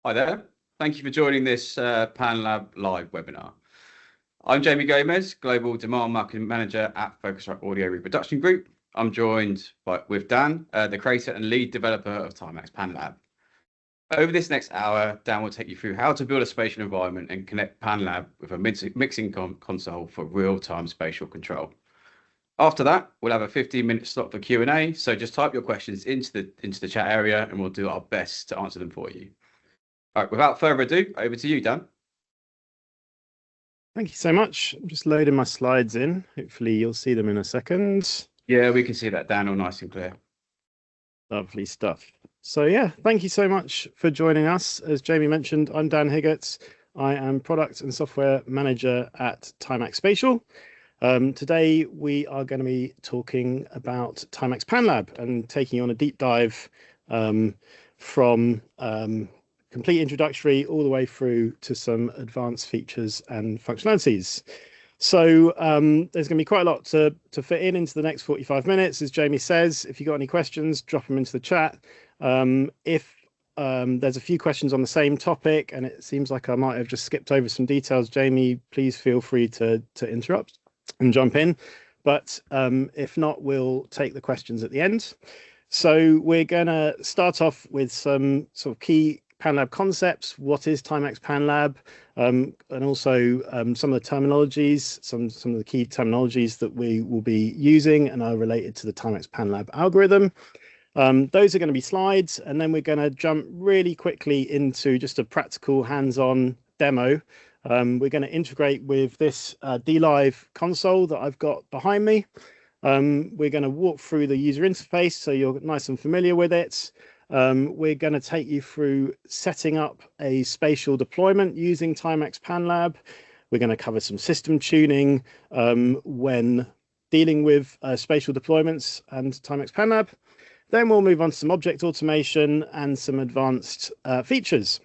Hi there. Thank you for joining this panLab live webinar. I'm Jamie Gomez, Global Demand Marketing Manager at Focusrite Audio Reproduction Group. I'm joined with Dan, the creator and lead developer of TiMax panLab. Over this next hour, Dan will take you through how to build a spatial environment and connect panLab with a mixing console for real-time spatial control. After that, we'll have a 15-minute slot for Q&A, so just type your questions into the chat area and we'll do our best to answer them for you. All right, without further ado, over to you, Dan. Thank you so much. I'm just loading my slides in. Hopefully you'll see them in a second. Yeah, we can see that, Dan, all nice and clear. Lovely stuff. So yeah, thank you so much for joining us. As Jamie mentioned, I'm Dan Higgott. I am Product and Software Manager at TiMax Spatial. Today we are going to be talking about TiMax panLab and taking on a deep dive from complete introductory all the way through to some advanced features and functionalities. So there's going to be quite a lot to fit into the next 45 minutes. As Jamie says, if you've got any questions, drop them into the chat. If there's a few questions on the same topic and it seems like I might have just skipped over some details, Jamie, please feel free to interrupt and jump in. But if not, we'll take the questions at the end. So we're going to start off with some sort of key panLab concepts. What is TiMax panLab? And also some of the terminologies, some of the key terminologies that we will be using and are related to the TiMax panLab algorithm. Those are going to be slides, and then we're going to jump really quickly into just a practical hands-on demo. We're going to integrate with this DLive console that I've got behind me. We're going to walk through the user interface so you're nice and familiar with it. We're going to take you through setting up a spatial deployment using TiMax panLab. We're going to cover some system tuning when dealing with spatial deployments and TiMax panLab. Then we'll move on to some object automation and some advanced features.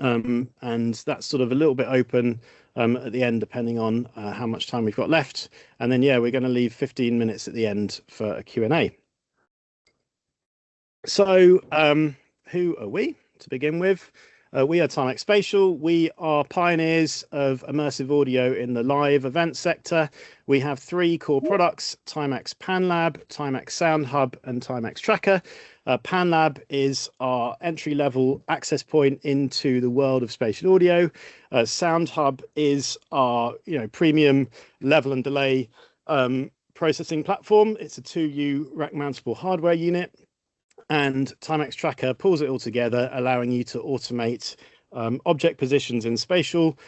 And that's sort of a little bit open at the end, depending on how much time we've got left. And then, yeah, we're going to leave 15 minutes at the end for a Q&A. So who are we to begin with? We are TiMax Spatial. We are pioneers of immersive audio in the live event sector. We have three core products: TiMax panLab, TiMax Sound Hub, and TiMax Tracker. panLab is our entry-level access point into the world of spatial audio. Sound Hub is our premium level and delay processing platform. It's a 2U rack-mountable hardware unit. And TiMax Tracker pulls it all together, allowing you to automate object positions in spatial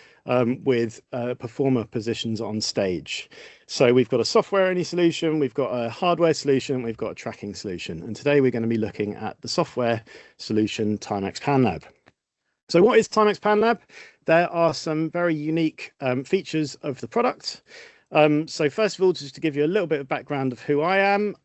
with performer positions on stage. So we've got a software-only solution, we've got a hardware solution, we've got a tracking solution. And today we're going to be looking at the software solution, TiMax panLab. So what is TiMax panLab? There are some very unique features of the product. So first of all, just to give you a little bit of background of who I am,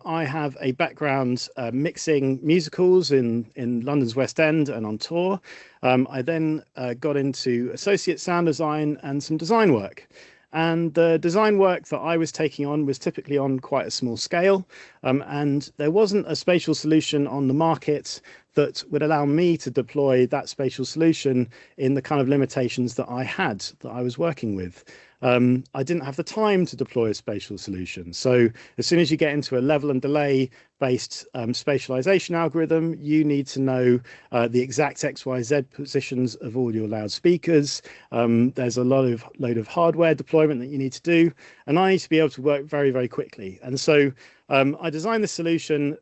I have a background mixing musicals in London's West End and on tour. I then got into associate sound design and some design work. And the design work that I was taking on was typically on quite a small scale. And there wasn't a spatial solution on the market that would allow me to deploy that spatial solution in the kind of limitations that I had, that I was working with. I didn't have the time to deploy a spatial solution. So as soon as you get into a level and delay based spatialization algorithm, you need to know the exact XYZ positions of all your loudspeakers. There's a load of hardware deployment that you need to do, and I need to be able to work very, very quickly. And so I designed the solution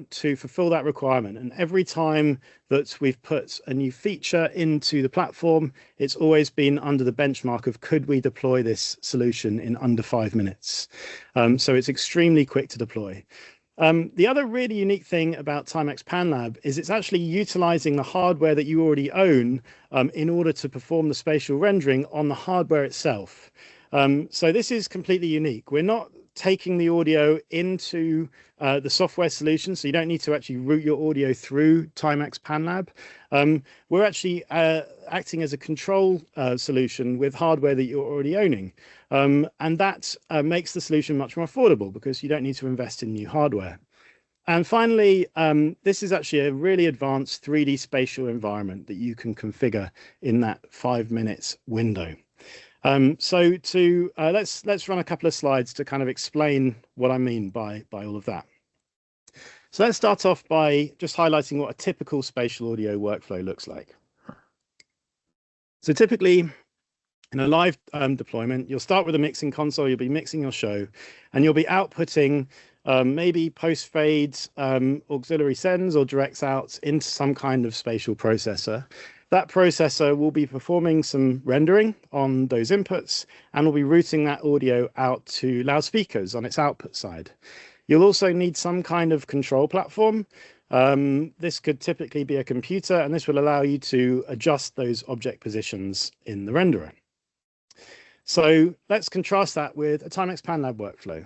to fulfill that requirement. And every time that we've put a new feature into the platform, it's always been under the benchmark of could we deploy this solution in under 5 minutes. So it's extremely quick to deploy. The other really unique thing about TiMax panLab is it's actually utilizing the hardware that you already own in order to perform the spatial rendering on the hardware itself. So this is completely unique. We're not taking the audio into the software solution, so you don't need to actually route your audio through TiMax panLab. We're actually acting as a control solution with hardware that you're already owning. And that makes the solution much more affordable because you don't need to invest in new hardware. And finally, this is actually a really advanced 3D spatial environment that you can configure in that 5 minutes window. So let's run a couple of slides to kind of explain what I mean by all of that. So let's start off by just highlighting what a typical spatial audio workflow looks like. So typically, in a live deployment, you'll start with a mixing console, you'll be mixing your show, and you'll be outputting maybe post-fades, auxiliary sends, or directs outs into some kind of spatial processor. That processor will be performing some rendering on those inputs and will be routing that audio out to loudspeakers on its output side. You'll also need some kind of control platform. This could typically be a computer, and this will allow you to adjust those object positions in the renderer. So let's contrast that with a TiMax panLab workflow.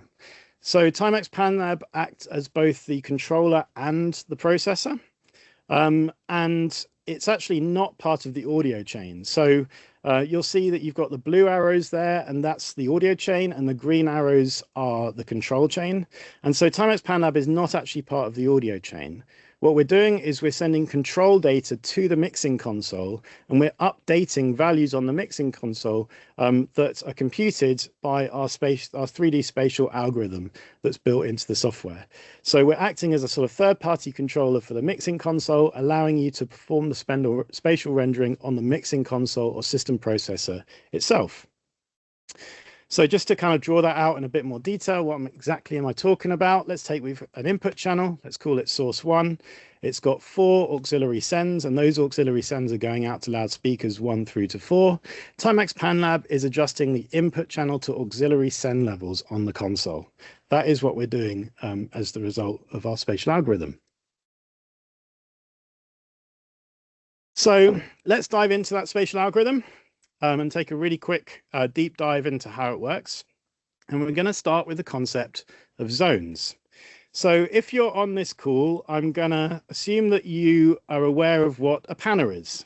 So TiMax panLab acts as both the controller and the processor, and it's actually not part of the audio chain. So you'll see that you've got the blue arrows there, and that's the audio chain, and the green arrows are the control chain. And so TiMax panLab is not actually part of the audio chain. What we're doing is we're sending control data to the mixing console, and we're updating values on the mixing console that are computed by our 3D spatial algorithm that's built into the software. So we're acting as a sort of third-party controller for the mixing console, allowing you to perform the spatial rendering on the mixing console or system processor itself. So just to kind of draw that out in a bit more detail, what exactly am I talking about? Let's take with an input channel. Let's call it source 1. It's got 4 auxiliary sends, and those auxiliary sends are going out to loudspeakers 1 through to 4. TiMax panLab is adjusting the input channel to auxiliary send levels on the console. That is what we're doing as the result of our spatial algorithm. So let's dive into that spatial algorithm and take a really quick deep dive into how it works. And we're going to start with the concept of zones. So if you're on this call, I'm going to assume that you are aware of what a panner is.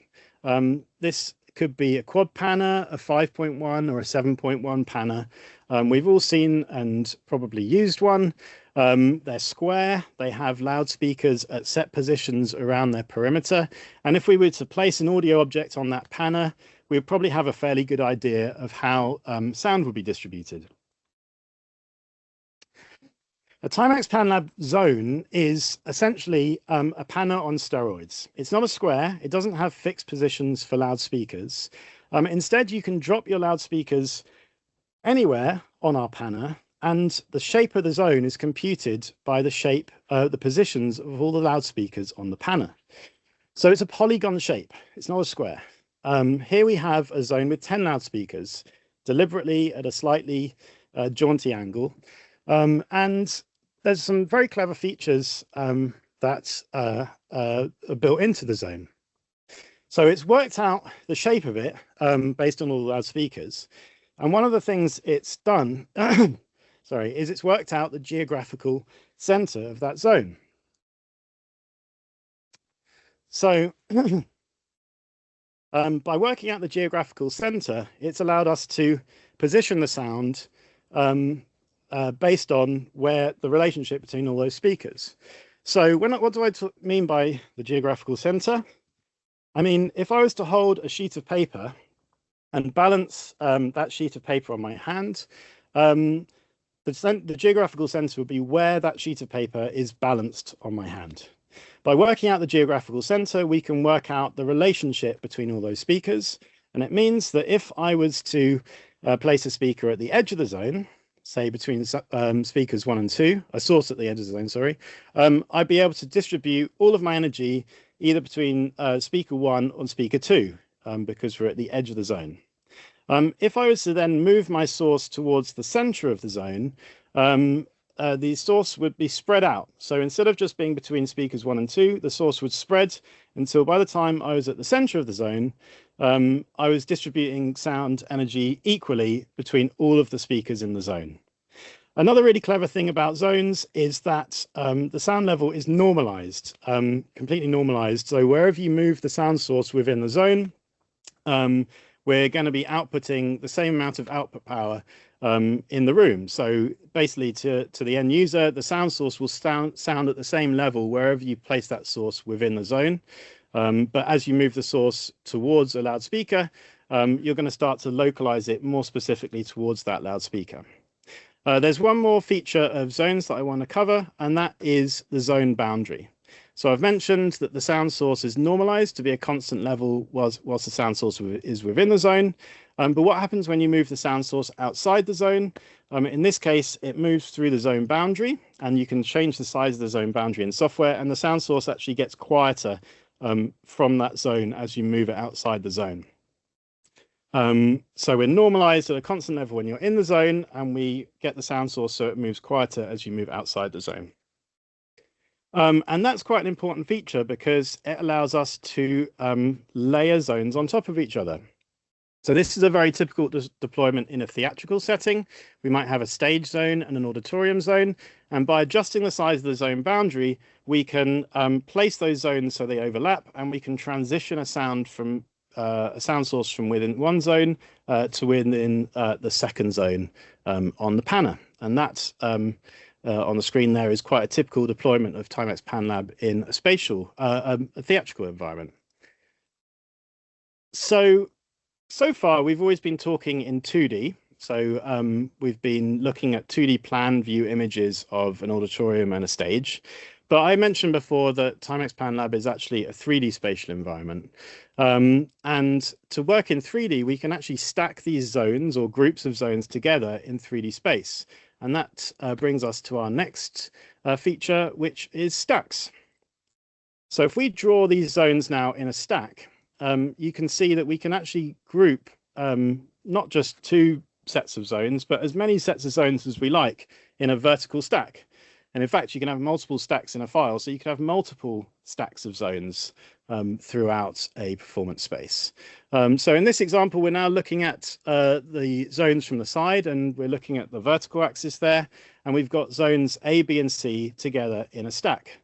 This could be a quad panner, a 5.1 or a 7.1 panner. We've all seen and probably used one. They're square, they have loudspeakers at set positions around their perimeter. And if we were to place an audio object on that panner, we'd probably have a fairly good idea of how sound would be distributed. A TiMax panLab zone is essentially a panner on steroids. It's not a square. It doesn't have fixed positions for loudspeakers. Instead, you can drop your loudspeakers anywhere on our panner, and the shape of the zone is computed by the shape, the positions of all the loudspeakers on the panner. So it's a polygon shape. It's not a square. Here we have a zone with 10 loudspeakers, deliberately at a slightly jaunty angle. And there's some very clever features that are built into the zone. So it's worked out the shape of it based on all the loudspeakers. And one of the things it's done, is it's worked out the geographical center of that zone. So by working out the geographical center, it's allowed us to position the sound based on where the relationship between all those speakers. So what do I mean by the geographical center? I mean, if I was to hold a sheet of paper and balance that sheet of paper on my hand, the geographical center would be where that sheet of paper is balanced on my hand. By working out the geographical center, we can work out the relationship between all those speakers. And it means that if I was to place a speaker at the edge of the zone, say between speakers 1 and 2, a source at the edge of the zone, sorry, I'd be able to distribute all of my energy either between speaker 1 or speaker 2, because we're at the edge of the zone. If I was to then move my source towards the center of the zone, the source would be spread out. So instead of just being between speakers 1 and 2, the source would spread until by the time I was at the center of the zone, I was distributing sound energy equally between all of the speakers in the zone. Another really clever thing about zones is that the sound level is normalized, completely normalized. So wherever you move the sound source within the zone, we're going to be outputting the same amount of output power in the room. So basically to the end user, the sound source will sound at the same level wherever you place that source within the zone. But as you move the source towards a loudspeaker, you're going to start to localize it more specifically towards that loudspeaker. There's one more feature of zones that I want to cover, and that is the zone boundary. So I've mentioned that the sound source is normalized to be a constant level whilst the sound source is within the zone. But what happens when you move the sound source outside the zone? In this case, it moves through the zone boundary, and you can change the size of the zone boundary in software, and the sound source actually gets quieter from that zone as you move it outside the zone. So we're normalized at a constant level when you're in the zone, and we get the sound source so it moves quieter as you move outside the zone. And that's quite an important feature because it allows us to layer zones on top of each other. So this is a very typical deployment in a theatrical setting. We might have a stage zone and an auditorium zone. And by adjusting the size of the zone boundary, we can place those zones so they overlap, and we can transition a sound from a sound source from within one zone to within the second zone on the panner. And that's on the screen there is quite a typical deployment of TiMax panLab in a spatial, a theatrical environment. So far, we've always been talking in 2D. So we've been looking at 2D plan view images of an auditorium and a stage. But I mentioned before that TiMax panLab is actually a 3D spatial environment. And to work in 3D, we can actually stack these zones or groups of zones together in 3D space. And that brings us to our next feature, which is stacks. So if we draw these zones now in a stack, you can see that we can actually group not just 2 sets of zones, but as many sets of zones as we like in a vertical stack. And in fact, you can have multiple stacks in a file, so you can have multiple stacks of zones throughout a performance space. So in this example, we're now looking at the zones from the side, and we're looking at the vertical axis there, and we've got zones A, B, and C together in a stack.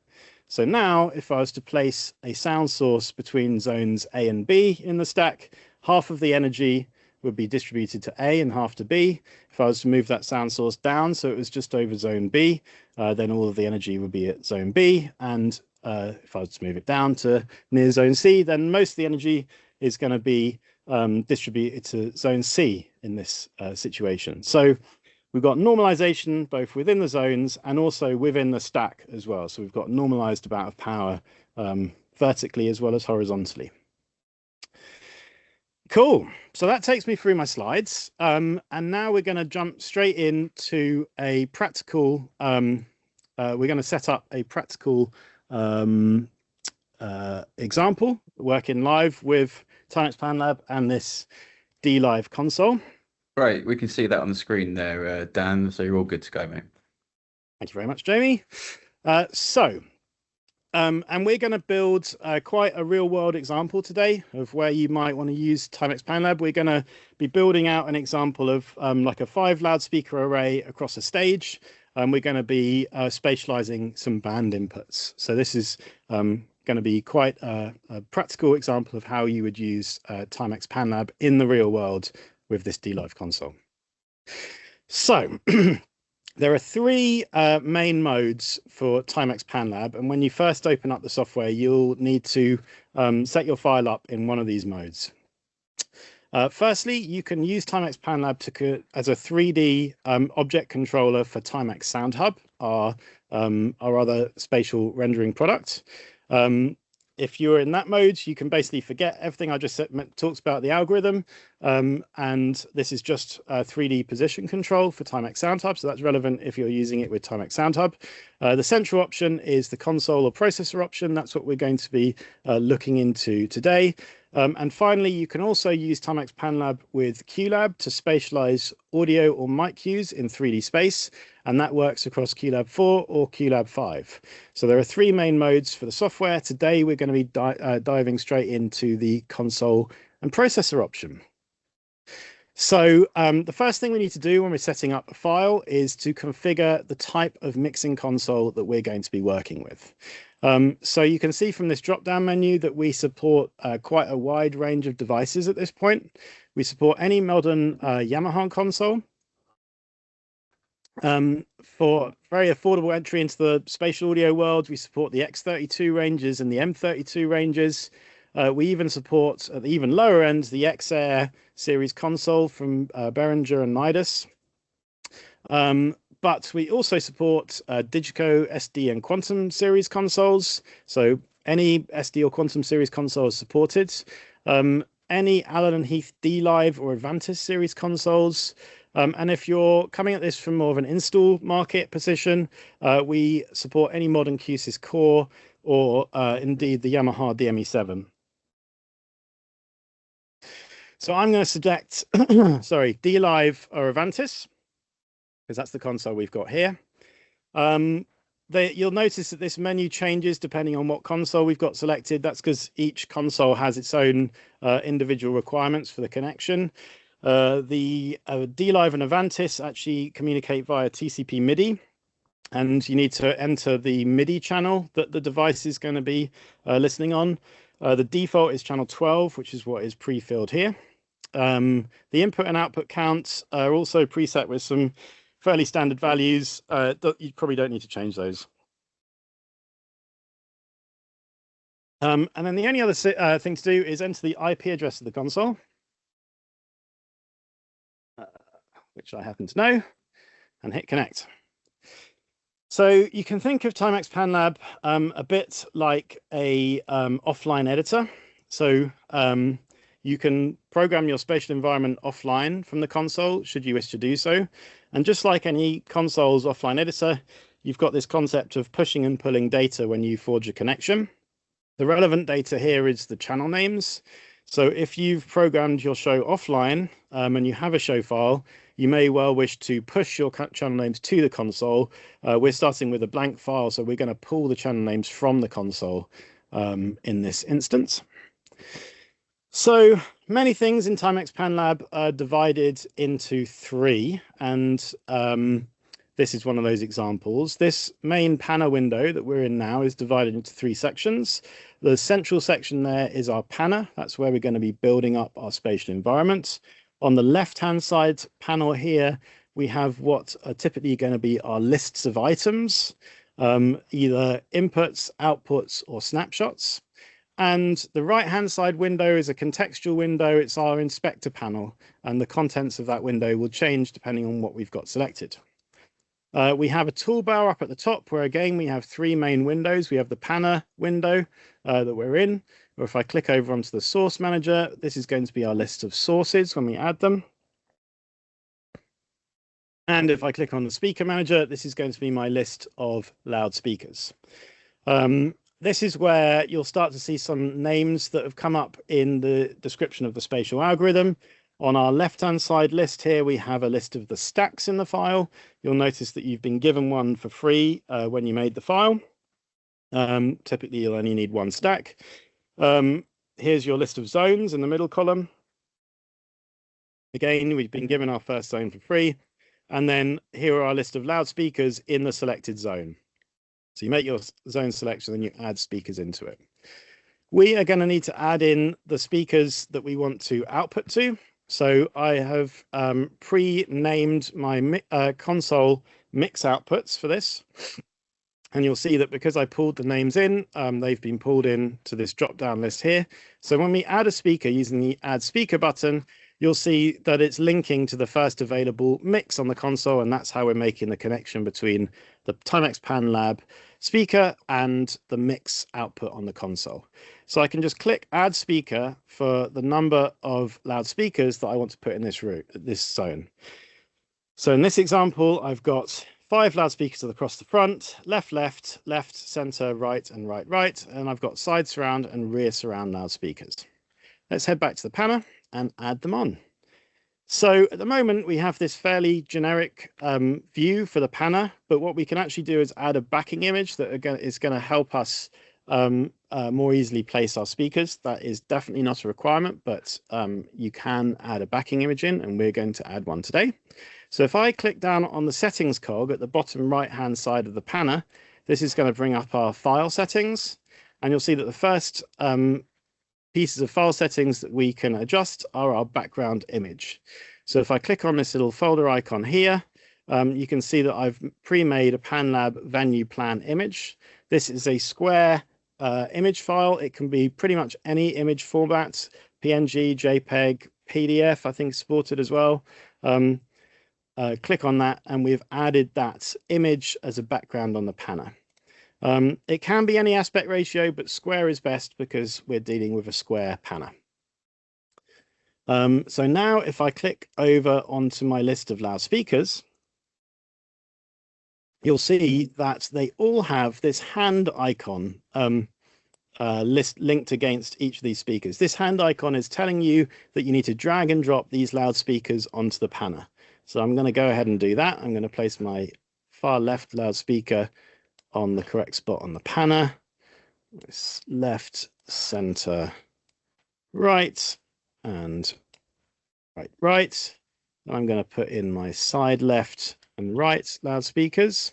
So now, if I was to place a sound source between zones A and B in the stack, half of the energy would be distributed to A and half to B. If I was to move that sound source down so it was just over zone B, then all of the energy would be at zone B. And if I was to move it down to near zone C, then most of the energy is going to be distributed to zone C in this situation. So we've got normalization both within the zones and also within the stack as well. So we've got normalized amount of power vertically as well as horizontally. Cool. So that takes me through my slides. And now we're going to jump straight into a practical, we're going to set up a practical example, working live with TiMax panLab and this DLive console. Great. We can see that on the screen there, Dan. So you're all good to go, mate. Thank you very much, Jamie. And we're going to build quite a real world example today of where you might want to use TiMax panLab. We're going to be building out an example of like a 5 loudspeaker array across a stage. We're going to be spatializing some band inputs. So this is going to be quite a practical example of how you would use TiMax panLab in the real world with this DLive console. So there are 3 main modes for TiMax panLab, and when you first open up the software, you'll need to set your file up in one of these modes. Firstly, you can use TiMax panLab as a 3D object controller for TiMax Sound Hub, our other spatial rendering product. If you're in that mode, you can basically forget everything I just talked about the algorithm. And this is just 3D position control for TiMax Sound Hub. So that's relevant if you're using it with TiMax Sound Hub. The central option is the console or processor option. That's what we're going to be looking into today. And finally, you can also use TiMax panLab with QLab to spatialize audio or mic cues in 3D space. And that works across QLab 4 or QLab 5. So there are 3 main modes for the software. Today, we're going to be diving straight into the console and processor option. So the first thing we need to do when we're setting up a file is to configure the type of mixing console that we're going to be working with. So you can see from this drop-down menu that we support quite a wide range of devices at this point. We support any modern Yamaha console. For very affordable entry into the spatial audio world, we support the X32 ranges and the M32 ranges. We even support, at the even lower end, the XAir series console from Behringer and Midas. But we also support Digico, SD, and Quantum series consoles. So any SD or Quantum series console is supported. Any Allen and Heath D-Live or Advantis series consoles. And if you're coming at this from more of an install market position, we support any modern Q-SYS core or indeed the Yamaha DME7. So I'm going to select, sorry, D-Live or Advantis, because that's the console we've got here. You'll notice that this menu changes depending on what console we've got selected. That's because each console has its own individual requirements for the connection. The D-Live and Advantis actually communicate via TCP MIDI, and you need to enter the MIDI channel that the device is going to be listening on. The default is channel 12, which is what is pre-filled here. The input and output counts are also preset with some fairly standard values. You probably don't need to change those. And then the only other thing to do is enter the IP address of the console, which I happen to know, and hit connect. So you can think of TiMax panLab a bit like a offline editor. So you can program your spatial environment offline from the console, should you wish to do so. And just like any console's offline editor, you've got this concept of pushing and pulling data when you forge a connection. The relevant data here is the channel names. So if you've programmed your show offline and you have a show file, you may well wish to push your channel names to the console. We're starting with a blank file, so we're going to pull the channel names from the console in this instance. So many things in TiMax panLab are divided into three, and this is one of those examples. This main panel window that we're in now is divided into three sections. The central section there is our panel. That's where we're going to be building up our spatial environment. On the left-hand side panel here, we have what are typically going to be our lists of items, either inputs, outputs, or snapshots. And the right-hand side window is a contextual window. It's our inspector panel, and the contents of that window will change depending on what we've got selected. We have a toolbar up at the top where, again, we have three main windows. We have the panel window that we're in, or if I click over onto the source manager, this is going to be our list of sources when we add them. And if I click on the speaker manager, this is going to be my list of loudspeakers. This is where you'll start to see some names that have come up in the description of the spatial algorithm. On our left-hand side list here, we have a list of the stacks in the file. You'll notice that you've been given one for free when you made the file. Typically, you'll only need one stack. Here's your list of zones in the middle column. Again, we've been given our first zone for free. And then here are our list of loudspeakers in the selected zone. So you make your zone selection and you add speakers into it. We are going to need to add in the speakers that we want to output to. So I have pre-named my console mix outputs for this. And you'll see that because I pulled the names in, they've been pulled in to this drop-down list here. So when we add a speaker using the Add Speaker button, you'll see that it's linking to the first available mix on the console, and that's how we're making the connection between the TiMax panLab speaker and the mix output on the console. So I can just click Add Speaker for the number of loudspeakers that I want to put in this zone. So in this example, I've got 5 loudspeakers across the front, left, left, left, center, right, and right, right. And I've got side surround and rear surround loudspeakers. Let's head back to the panel and add them on. So at the moment, we have this fairly generic view for the panel, but what we can actually do is add a backing image that is going to help us more easily place our speakers. That is definitely not a requirement, but you can add a backing image in, and we're going to add one today. So if I click down on the settings cog at the bottom right-hand side of the panel, this is going to bring up our file settings, and you'll see that the first pieces of file settings that we can adjust are our background image. So if I click on this little folder icon here, you can see that I've pre-made a panLab venue plan image. This is a square image file. It can be pretty much any image format, PNG, JPEG, PDF, I think supported as well. Click on that, and we've added that image as a background on the panel. It can be any aspect ratio, but square is best because we're dealing with a square panel. So now if I click over onto my list of loudspeakers, you'll see that they all have this hand icon linked against each of these speakers. This hand icon is telling you that you need to drag and drop these loudspeakers onto the panel. So I'm going to go ahead and do that. I'm going to place my far left loudspeaker on the correct spot on the panel. It's left, center, right, and right. I'm going to put in my side left and right loudspeakers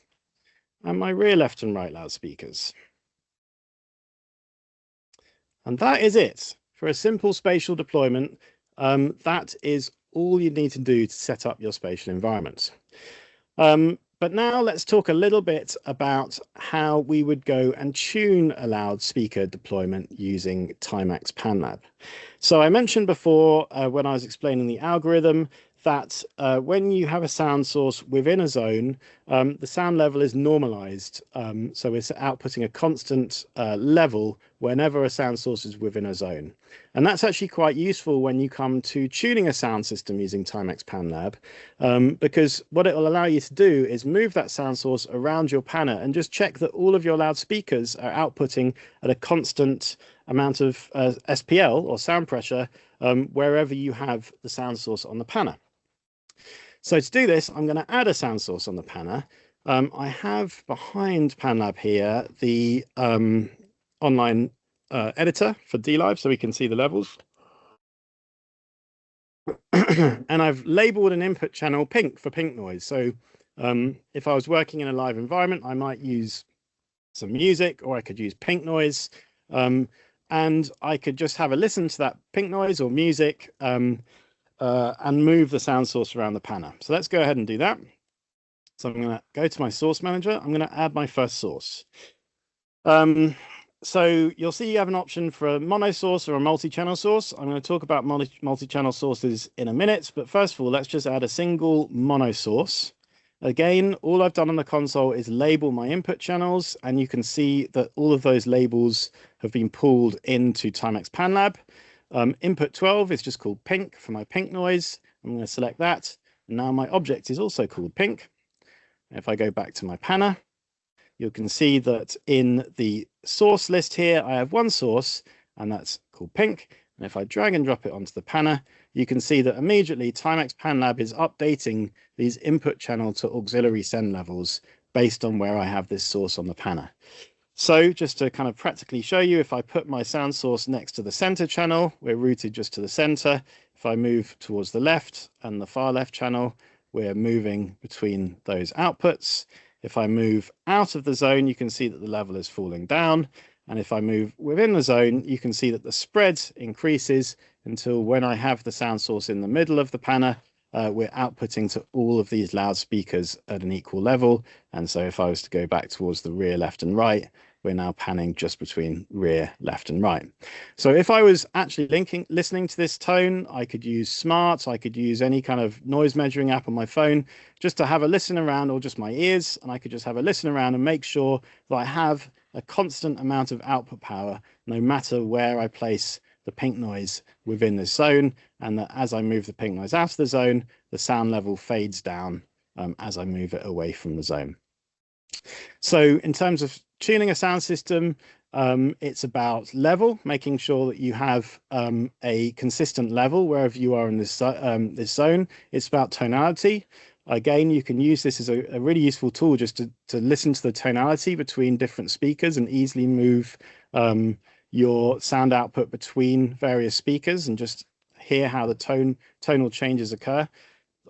and my rear left and right loudspeakers. And that is it for a simple spatial deployment. That is all you need to do to set up your spatial environment. But now let's talk a little bit about how we would go and tune a loudspeaker deployment using TiMax panLab. So I mentioned before when I was explaining the algorithm that when you have a sound source within a zone, the sound level is normalized. So it's outputting a constant level whenever a sound source is within a zone. And that's actually quite useful when you come to tuning a sound system using TiMax panLab, because what it will allow you to do is move that sound source around your panel and just check that all of your loudspeakers are outputting at a constant amount of SPL or sound pressure wherever you have the sound source on the panel. So to do this, I'm going to add a sound source on the panel. I have behind panLab here the online editor for DLive, so we can see the levels. And I've labeled an input channel pink for pink noise. So if I was working in a live environment, I might use some music, or I could use pink noise. And I could just have a listen to that pink noise or music and move the sound source around the panel. So let's go ahead and do that. So I'm going to go to my source manager. I'm going to add my first source. So you'll see you have an option for a mono source or a multi-channel source. I'm going to talk about multi-channel sources in a minute, but first of all, let's just add a single mono source. Again, all I've done on the console is label my input channels, and you can see that all of those labels have been pulled into TiMax panLab. Input 12 is just called pink for my pink noise. I'm going to select that. And now my object is also called pink. If I go back to my panel, you can see that in the source list here, I have one source, and that's called pink. And if I drag and drop it onto the panel, you can see that immediately TiMax panLab is updating these input channel to auxiliary send levels based on where I have this source on the panel. So just to kind of practically show you, if I put my sound source next to the center channel, we're routed just to the center. If I move towards the left and the far left channel, we're moving between those outputs. If I move out of the zone, you can see that the level is falling down. And if I move within the zone, you can see that the spread increases until when I have the sound source in the middle of the panel, we're outputting to all of these loudspeakers at an equal level. And so if I was to go back towards the rear, left and right, we're now panning just between rear, left and right. So if I was actually listening to this tone, I could use Smart, I could use any kind of noise measuring app on my phone just to have a listen around, or just my ears, and I could just have a listen around and make sure that I have a constant amount of output power no matter where I place the pink noise within the zone, and that as I move the pink noise out of the zone, the sound level fades down as I move it away from the zone. So in terms of tuning a sound system, it's about level, making sure that you have a consistent level wherever you are in this zone. It's about tonality. Again, you can use this as a really useful tool just to listen to the tonality between different speakers and easily move your sound output between various speakers and just hear how the tonal changes occur.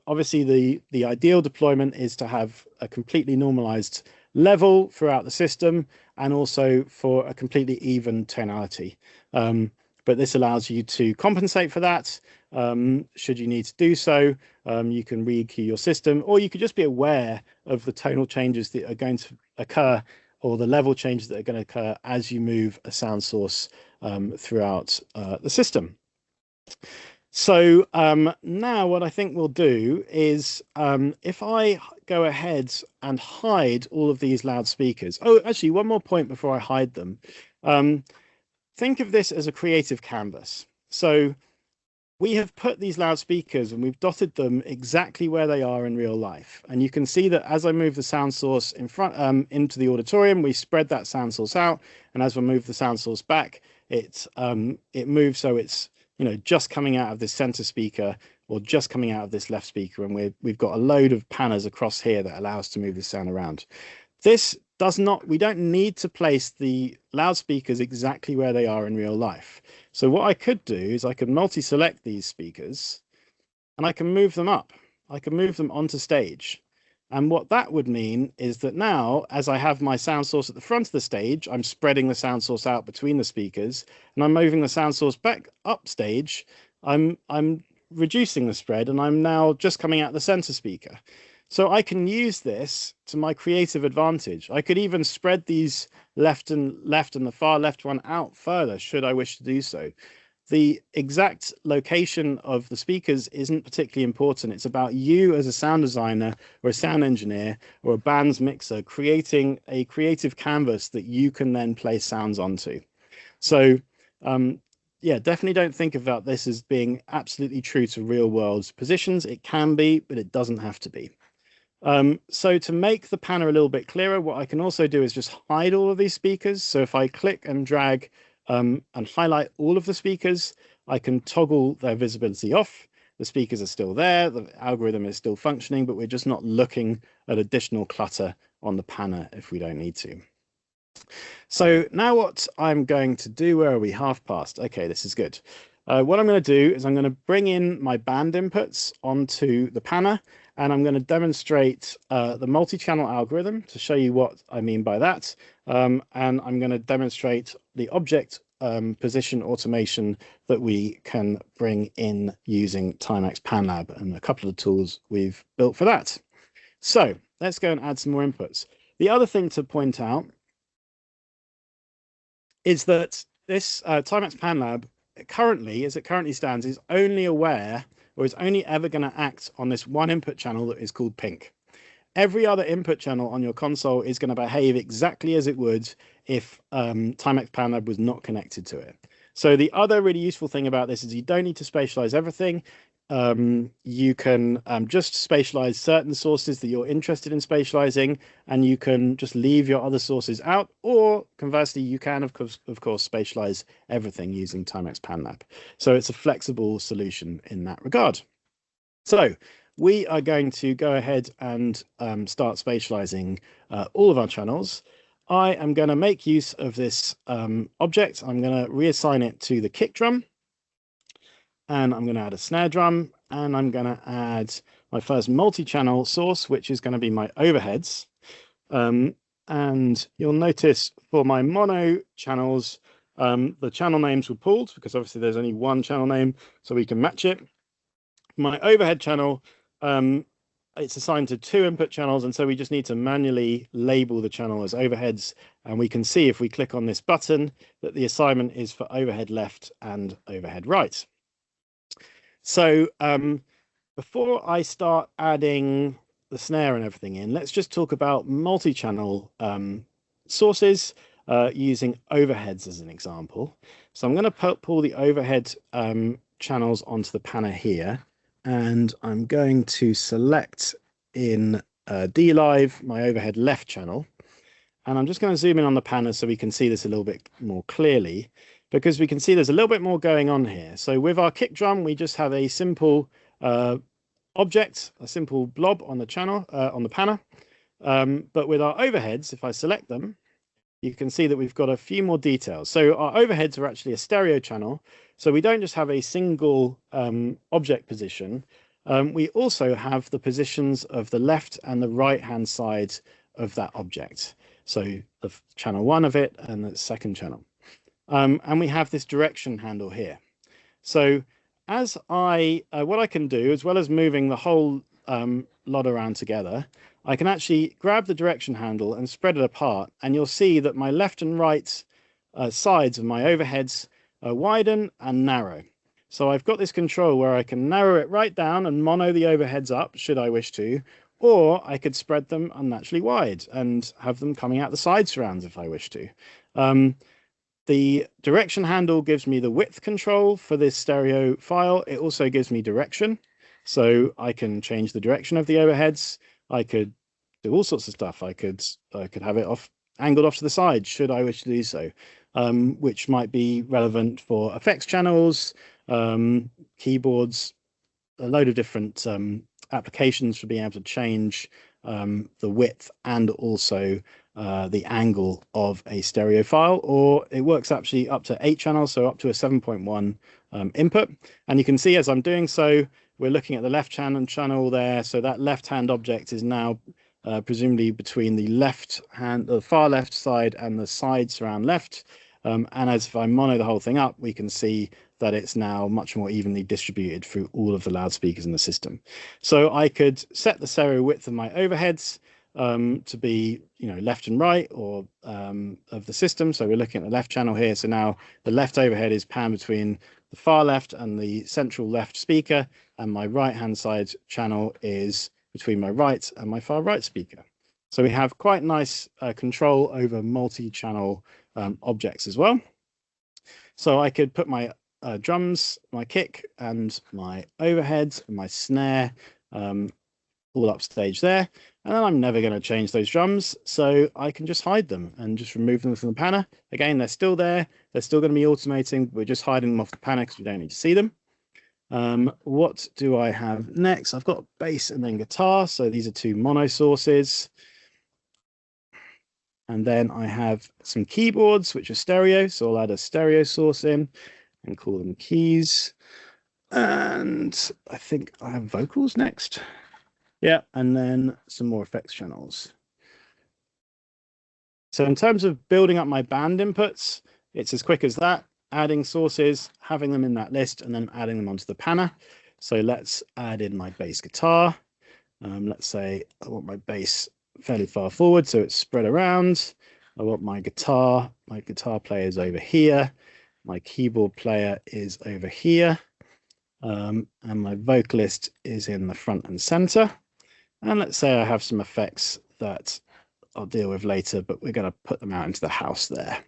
Obviously, the ideal deployment is to have a completely normalized level throughout the system and also for a completely even tonality. But this allows you to compensate for that should you need to do so. You can re-EQ your system, or you could just be aware of the tonal changes that are going to occur, or the level changes that are going to occur as you move a sound source throughout the system. So now what I think we'll do is if I go ahead and hide all of these loudspeakers. Oh, actually, one more point before I hide them. Think of this as a creative canvas. So we have put these loudspeakers and we've dotted them exactly where they are in real life. And you can see that as I move the sound source in front into the auditorium, we spread that sound source out. And as we move the sound source back, it moves so it's just coming out of this center speaker or just coming out of this left speaker, and we've got a load of panners across here that allow us to move the sound around. We don't need to place the loudspeakers exactly where they are in real life. So what I could do is I could multi-select these speakers and I can move them up. I can move them onto stage. And what that would mean is that now, as I have my sound source at the front of the stage, I'm spreading the sound source out between the speakers, and I'm moving the sound source back up stage. I'm reducing the spread, and I'm now just coming out the center speaker. So I can use this to my creative advantage. I could even spread these left and the far left one out further, should I wish to do so. The exact location of the speakers isn't particularly important. It's about you as a sound designer or a sound engineer or a band's mixer creating a creative canvas that you can then place sounds onto. So yeah, definitely don't think about this as being absolutely true to real world positions. It can be, but it doesn't have to be. So to make the panel a little bit clearer, what I can also do is just hide all of these speakers. So if I click and drag and highlight all of the speakers, I can toggle their visibility off. The speakers are still there, the algorithm is still functioning, but we're just not looking at additional clutter on the panel if we don't need to. So now what I'm going to do, where are we? Half past. Okay, this is good. What I'm going to do is I'm going to bring in my band inputs onto the panel, and I'm going to demonstrate the multi-channel algorithm to show you what I mean by that. And I'm going to demonstrate the object position automation that we can bring in using TiMax panLab and a couple of tools we've built for that. So let's go and add some more inputs. The other thing to point out is that this TiMax panLab currently, as it currently stands, is only aware or is only ever going to act on this one input channel that is called pink. Every other input channel on your console is going to behave exactly as it would if TiMax panLab was not connected to it. So the other really useful thing about this is you don't need to spatialize everything. You can just spatialize certain sources that you're interested in spatializing, and you can just leave your other sources out, or conversely, you can, of course, spatialize everything using TiMax panLab. So it's a flexible solution in that regard. So we are going to go ahead and start spatializing all of our channels. I am going to make use of this object. I'm going to reassign it to the kick drum. And I'm going to add a snare drum, and I'm going to add my first multi-channel source, which is going to be my overheads. And you'll notice for my mono channels, the channel names were pulled because obviously there's only one channel name, so we can match it. My overhead channel, it's assigned to 2 input channels, and so we just need to manually label the channel as overheads. And we can see if we click on this button that the assignment is for overhead left and overhead right. So before I start adding the snare and everything in, let's just talk about multi-channel sources using overheads as an example. So I'm going to pull the overhead channels onto the panel here, and I'm going to select in D-Live my overhead left channel. And I'm just going to zoom in on the panel so we can see this a little bit more clearly, because we can see there's a little bit more going on here. So with our kick drum, we just have a simple object, a simple blob on the channel, on the panel. But with our overheads, if I select them, you can see that we've got a few more details. So our overheads are actually a stereo channel. So we don't just have a single object position. We also have the positions of the left and the right-hand side of that object. So the channel 1 of it and the second channel. And we have this direction handle here. So as what I can do, as well as moving the whole lot around together, I can actually grab the direction handle and spread it apart, and you'll see that my left and right sides of my overheads widen and narrow. So I've got this control where I can narrow it right down and mono the overheads up, should I wish to, or I could spread them unnaturally wide and have them coming out the side surrounds if I wish to. The direction handle gives me the width control for this stereo file. It also gives me direction, so I can change the direction of the overheads. I could do all sorts of stuff. I could have it angled off to the side, should I wish to do so, which might be relevant for effects channels, keyboards, a load of different applications for being able to change the width and also the angle of a stereo file, or it works actually up to 8 channels, so up to a 7.1 input. And you can see as I'm doing so, we're looking at the left channel there, so that left hand object is now presumably between the far left side and the side surround left. And as if I mono the whole thing up, we can see that it's now much more evenly distributed through all of the loudspeakers in the system. So I could set the stereo width of my overheads to be, left and right or of the system. So we're looking at the left channel here. So now the left overhead is panned between the far left and the central left speaker, and my right hand side channel is between my right and my far right speaker. So we have quite nice control over multi-channel objects as well. So I could put my drums, my kick, and my overheads and my snare all upstage there. And then I'm never going to change those drums, so I can just hide them and just remove them from the panner. Again, they're still there. They're still going to be automating. We're just hiding them off the panner because we don't need to see them. What do I have next? I've got bass and then guitar. So these are 2 mono sources. And then I have some keyboards, which are stereo. So I'll add a stereo source in and call them keys. And I think I have vocals next. Yeah, and then some more effects channels. So in terms of building up my band inputs, it's as quick as that. Adding sources, having them in that list, and then adding them onto the panner. So let's add in my bass guitar. Let's say I want my bass fairly far forward, so it's spread around. I want my guitar player is over here. My keyboard player is over here. And my vocalist is in the front and center. And let's say I have some effects that I'll deal with later, but we're going to put them out into the house there.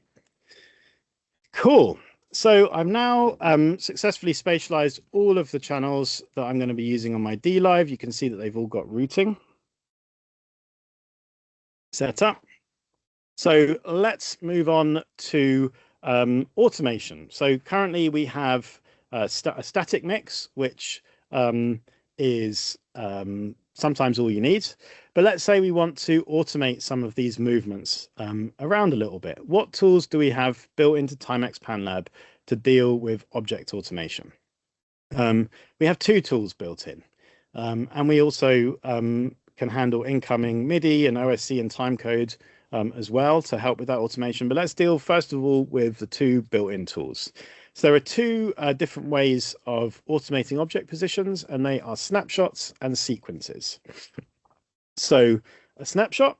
Cool. So I've now successfully spatialized all of the channels that I'm going to be using on my D Live. You can see that they've all got routing set up. So let's move on to automation. So currently we have a static mix, which is sometimes all you need. But let's say we want to automate some of these movements around a little bit. What tools do we have built into TiMax panLab to deal with object automation? We have 2 tools built in, and we also can handle incoming MIDI and OSC and timecode as well to help with that automation. But let's deal first of all with the 2 built-in tools. So there are 2 different ways of automating object positions, and they are snapshots and sequences. So a snapshot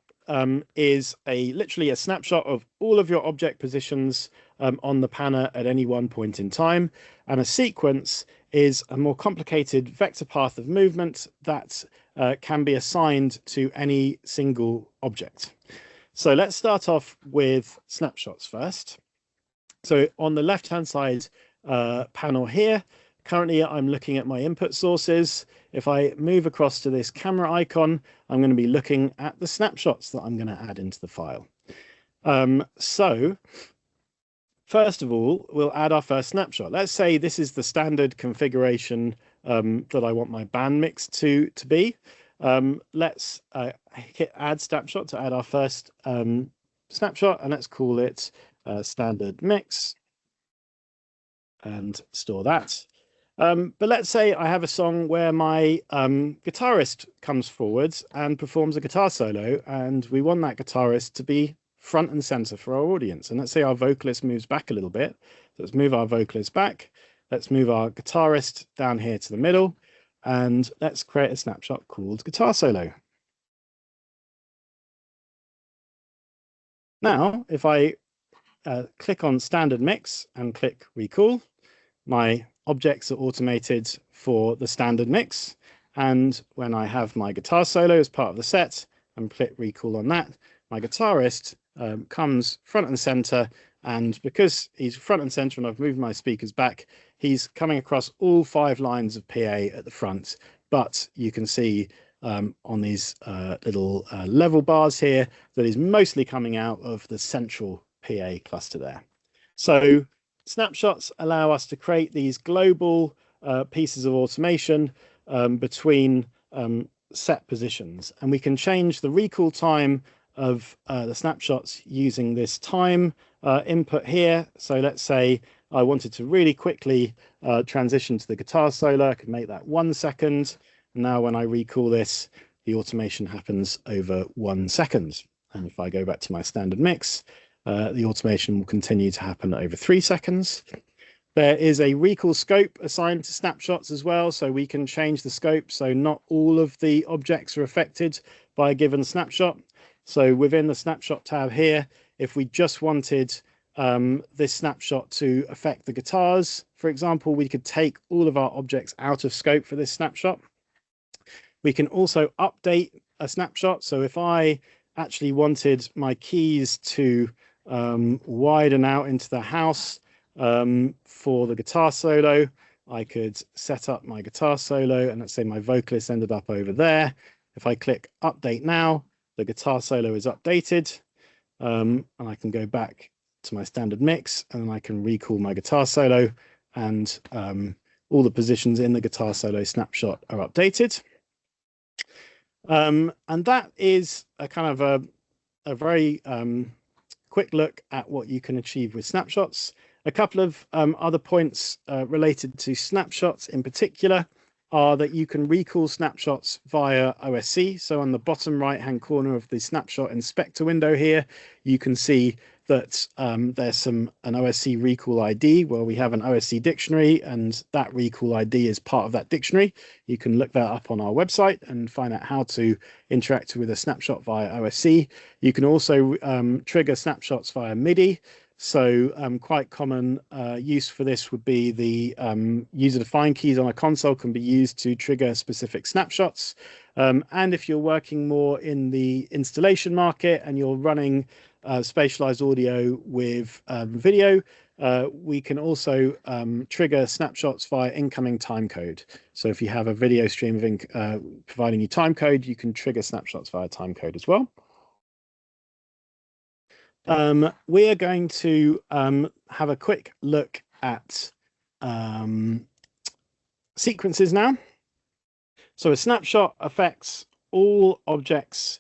is literally a snapshot of all of your object positions on the panner at any one point in time. And a sequence is a more complicated vector path of movement that can be assigned to any single object. So let's start off with snapshots first. So on the left-hand side panel here, currently I'm looking at my input sources. If I move across to this camera icon, I'm going to be looking at the snapshots that I'm going to add into the file. So first of all, we'll add our first snapshot. Let's say this is the standard configuration that I want my band mix to be. Let's hit add snapshot to add our first snapshot, and let's call it standard mix and store that. But let's say I have a song where my guitarist comes forwards and performs a guitar solo, and we want that guitarist to be front and center for our audience. And let's say our vocalist moves back a little bit. So let's move our vocalist back, let's move our guitarist down here to the middle, and let's create a snapshot called guitar solo. Now, if I click on standard mix and click recall, my objects are automated for the standard mix. And when I have my guitar solo as part of the set and click recall on that, my guitarist comes front and center. And because he's front and center and I've moved my speakers back, he's coming across all 5 lines of PA at the front. But you can see on these little level bars here that is mostly coming out of the central PA cluster there. So snapshots allow us to create these global pieces of automation between set positions, and we can change the recall time of the snapshots using this time input here. So let's say I wanted to really quickly transition to the guitar solo. I could make that 1 second. Now when I recall this, the automation happens over 1 second. And if I go back to my standard mix, the automation will continue to happen over 3 seconds. There is a recall scope assigned to snapshots as well, so we can change the scope so not all of the objects are affected by a given snapshot. So within the snapshot tab here, if we just wanted this snapshot to affect the guitars, for example, we could take all of our objects out of scope for this snapshot. We can also update a snapshot. So if I actually wanted my keys to widen out into the house for the guitar solo, I could set up my guitar solo, and let's say my vocalist ended up over there. If I click update now, the guitar solo is updated, and I can go back to my standard mix and I can recall my guitar solo, and all the positions in the guitar solo snapshot are updated. And that is a kind of a very quick look at what you can achieve with snapshots. A couple of other points related to snapshots in particular are that you can recall snapshots via OSC. So on the bottom right hand corner of the snapshot inspector window here, you can see that there's an OSC recall ID where we have an OSC dictionary, and that recall ID is part of that dictionary. You can look that up on our website and find out how to interact with a snapshot via OSC. You can also trigger snapshots via MIDI. So quite common use for this would be the user-defined keys on a console can be used to trigger specific snapshots. And if you're working more in the installation market and you're running spatialized audio with video, we can also trigger snapshots via incoming timecode. So if you have a video stream of providing you timecode, you can trigger snapshots via timecode as well. We are going to have a quick look at sequences now. So a snapshot affects all objects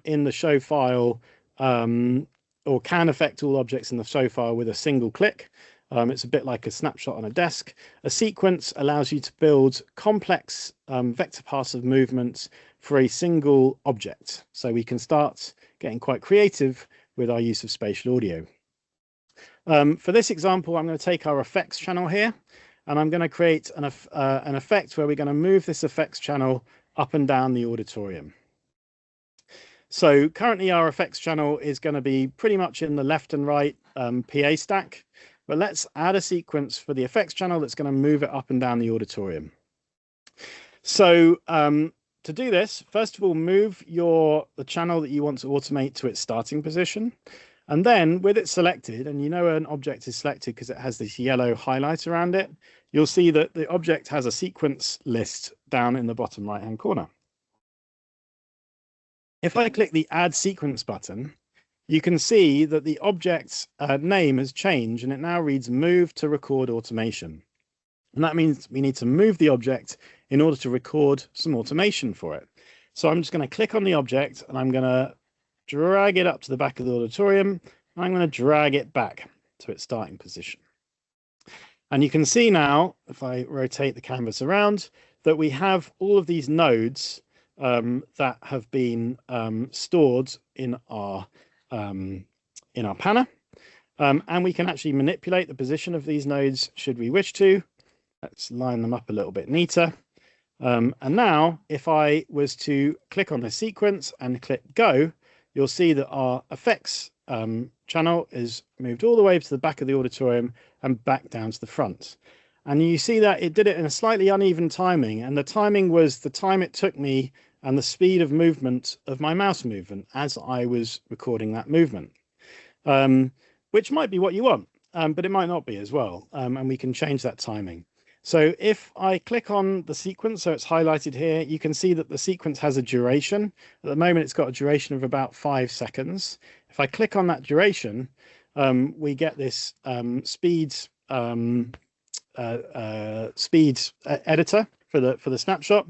in the show file, or can affect all objects in the show file with a single click. It's a bit like a snapshot on a desk. A sequence allows you to build complex vector paths of movements for a single object. So we can start getting quite creative with our use of spatial audio. For this example, I'm going to take our effects channel here, and I'm going to create an effect where we're going to move this effects channel up and down the auditorium. So currently our effects channel is going to be pretty much in the left and right PA stack, but let's add a sequence for the effects channel that's going to move it up and down the auditorium. So to do this, first of all, move the channel that you want to automate to its starting position. And then with it selected, and you know an object is selected because it has this yellow highlight around it, you'll see that the object has a sequence list down in the bottom right-hand corner. If I click the Add Sequence button, you can see that the object's name has changed, and it now reads Move to Record Automation. And that means we need to move the object in order to record some automation for it. So I'm just going to click on the object, and I'm going to drag it up to the back of the auditorium. And I'm going to drag it back to its starting position. And you can see now, if I rotate the canvas around, that we have all of these nodes that have been stored in our panner, and we can actually manipulate the position of these nodes should we wish to. Let's line them up a little bit neater. And now if I was to click on the sequence and click go, you'll see that our effects channel is moved all the way to the back of the auditorium and back down to the front. And you see that it did it in a slightly uneven timing, and the timing was the time it took me and the speed of movement of my mouse movement as I was recording that movement, which might be what you want, but it might not be as well, and we can change that timing. So if I click on the sequence, so it's highlighted here, you can see that the sequence has a duration. At the moment, it's got a duration of about 5 seconds. If I click on that duration, we get this speed editor for the snapshot.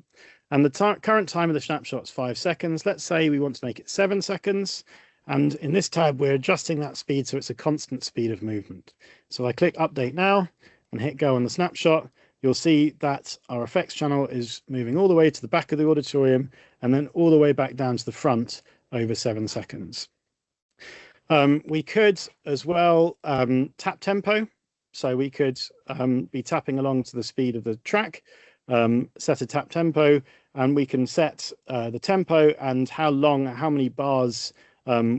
And the current time of the snapshot is 5 seconds. Let's say we want to make it 7 seconds. And in this tab, we're adjusting that speed so it's a constant speed of movement. So if I click Update Now and hit go on the snapshot, you'll see that our effects channel is moving all the way to the back of the auditorium and then all the way back down to the front over 7 seconds. We could as well tap tempo. So we could be tapping along to the speed of the track, set a tap tempo, and we can set the tempo and how many bars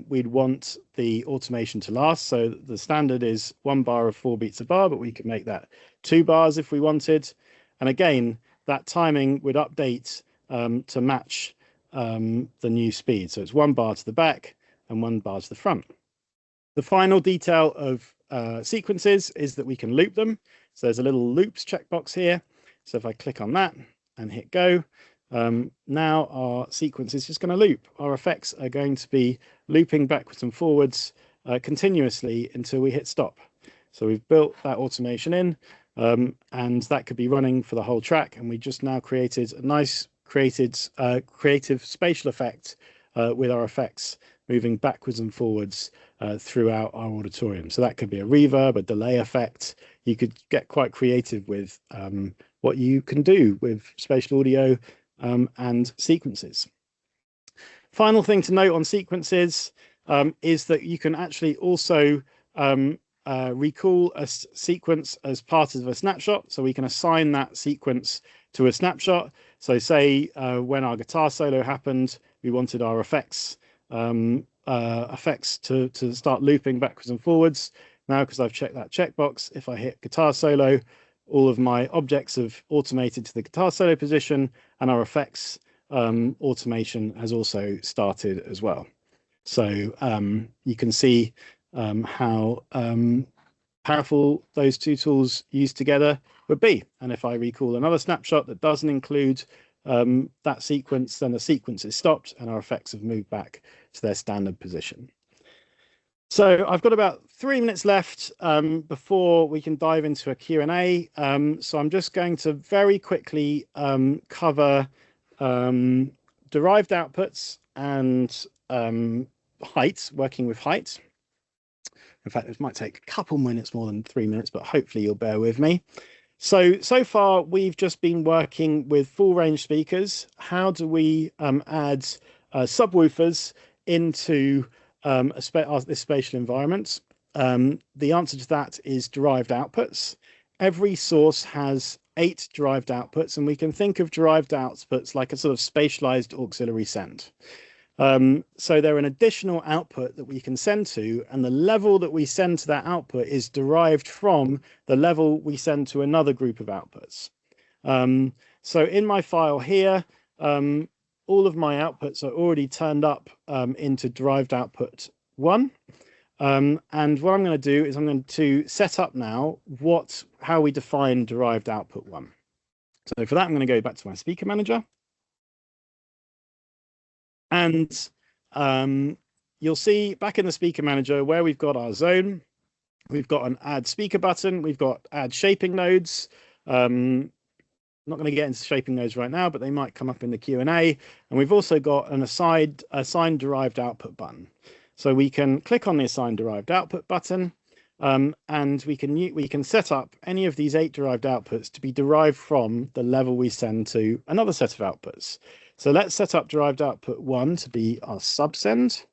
we'd want the automation to last. So the standard is 1 bar of 4 beats a bar, but we could make that 2 bars if we wanted. And again, that timing would update to match the new speed. So it's 1 bar to the back and 1 bar to the front. The final detail of sequences is that we can loop them. So there's a little loops checkbox here. So if I click on that and hit go, now our sequence is just going to loop. Our effects are going to be looping backwards and forwards continuously until we hit stop. So we've built that automation in, and that could be running for the whole track. And we just now created a nice creative spatial effect with our effects moving backwards and forwards throughout our auditorium. So that could be a reverb, a delay effect. You could get quite creative with what you can do with spatial audio and sequences. Final thing to note on sequences is that you can actually also recall a sequence as part of a snapshot. So we can assign that sequence to a snapshot. So say when our guitar solo happened, we wanted our effects to start looping backwards and forwards. Now, because I've checked that checkbox, if I hit guitar solo, all of my objects have automated to the guitar solo position, and our effects automation has also started as well. So you can see how powerful those two tools used together would be. And if I recall another snapshot that doesn't include that sequence, then the sequence is stopped and our effects have moved back to their standard position. So I've got about 3 minutes left before we can dive into a Q&A. So I'm just going to very quickly cover derived outputs and height, working with height. In fact, it might take a couple minutes more than 3 minutes, but hopefully you'll bear with me. So far, we've just been working with full range speakers. How do we add subwoofers into this spatial environment? The answer to that is derived outputs. Every source has 8 derived outputs, and we can think of derived outputs like a sort of spatialized auxiliary send. So they're an additional output that we can send to, and the level that we send to that output is derived from the level we send to another group of outputs. So in my file here, all of my outputs are already turned up into derived output 1. And what I'm going to do is I'm going to set up now how we define derived output 1. So for that, I'm going to go back to my speaker manager. And you'll see back in the speaker manager where we've got our zone, we've got an add speaker button, we've got add shaping nodes. Not going to get into shaping nodes right now, but they might come up in the Q&A. And we've also got an assign derived output button. So we can click on the assign derived output button, and we can set up any of these 8 derived outputs to be derived from the level we send to another set of outputs. So let's set up derived output 1 to be our subsend,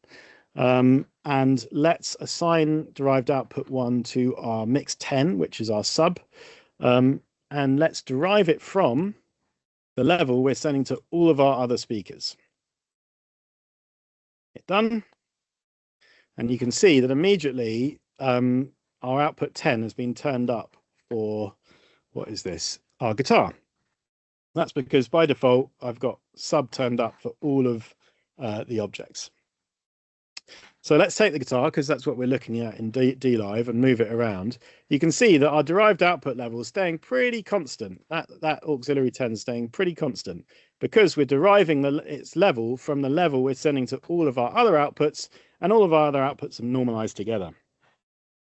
and let's assign derived output 1 to our mix 10, which is our sub. And and let's derive it from the level we're sending to all of our other speakers. Hit done. And you can see that immediately our output 10 has been turned up for, what is this? Our guitar. That's because by default, I've got sub turned up for all of the objects. So let's take the guitar, because that's what we're looking at in DLive, and move it around. You can see that our derived output level is staying pretty constant. That auxiliary 10 is staying pretty constant because we're deriving its level from the level we're sending to all of our other outputs, and all of our other outputs are normalized together.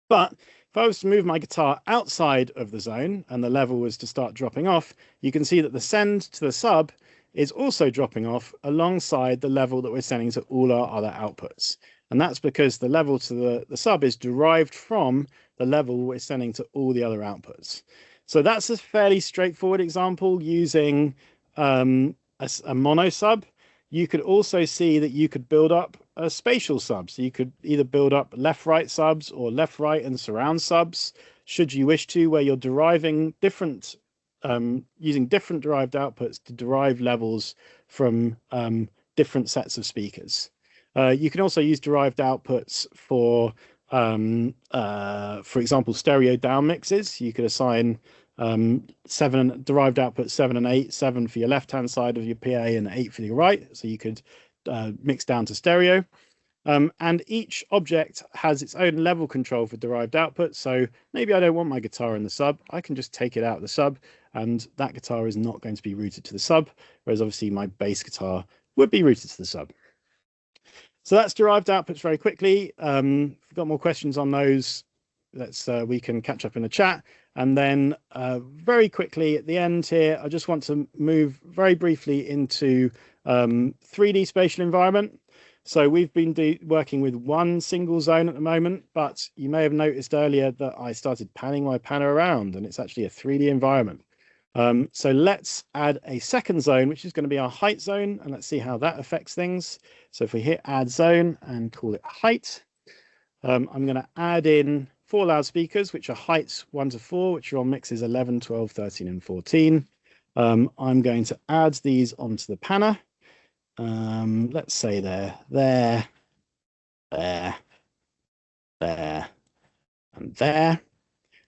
But if I was to move my guitar outside of the zone and the level was to start dropping off, you can see that the send to the sub is also dropping off alongside the level that we're sending to all our other outputs. And that's because the level to the sub is derived from the level we're sending to all the other outputs. So that's a fairly straightforward example using a mono sub. You could also see that you could build up a spatial sub. So you could either build up left-right subs or left-right and surround subs, should you wish to, where you're deriving different, using different derived outputs to derive levels from different sets of speakers. You can also use derived outputs for example, stereo down mixes. You could assign derived output 7 and 8, 7 for your left-hand side of your PA and 8 for your right. So you could mix down to stereo. And each object has its own level control for derived output. So maybe I don't want my guitar in the sub. I can just take it out of the sub, and that guitar is not going to be routed to the sub, whereas obviously my bass guitar would be routed to the sub. So that's derived outputs very quickly. If you've got more questions on those, we can catch up in the chat. And then very quickly at the end here, I just want to move very briefly into 3D spatial environment. So we've been working with one single zone at the moment, but you may have noticed earlier that I started panning my panner around, and it's actually a 3D environment. So let's add a second zone, which is going to be our height zone, and let's see how that affects things. So if we hit add zone and call it height, I'm going to add in 4 loudspeakers, which are heights 1 to 4, which are on mixes 11, 12, 13, and 14. I'm going to add these onto the panner. Let's say there, and there.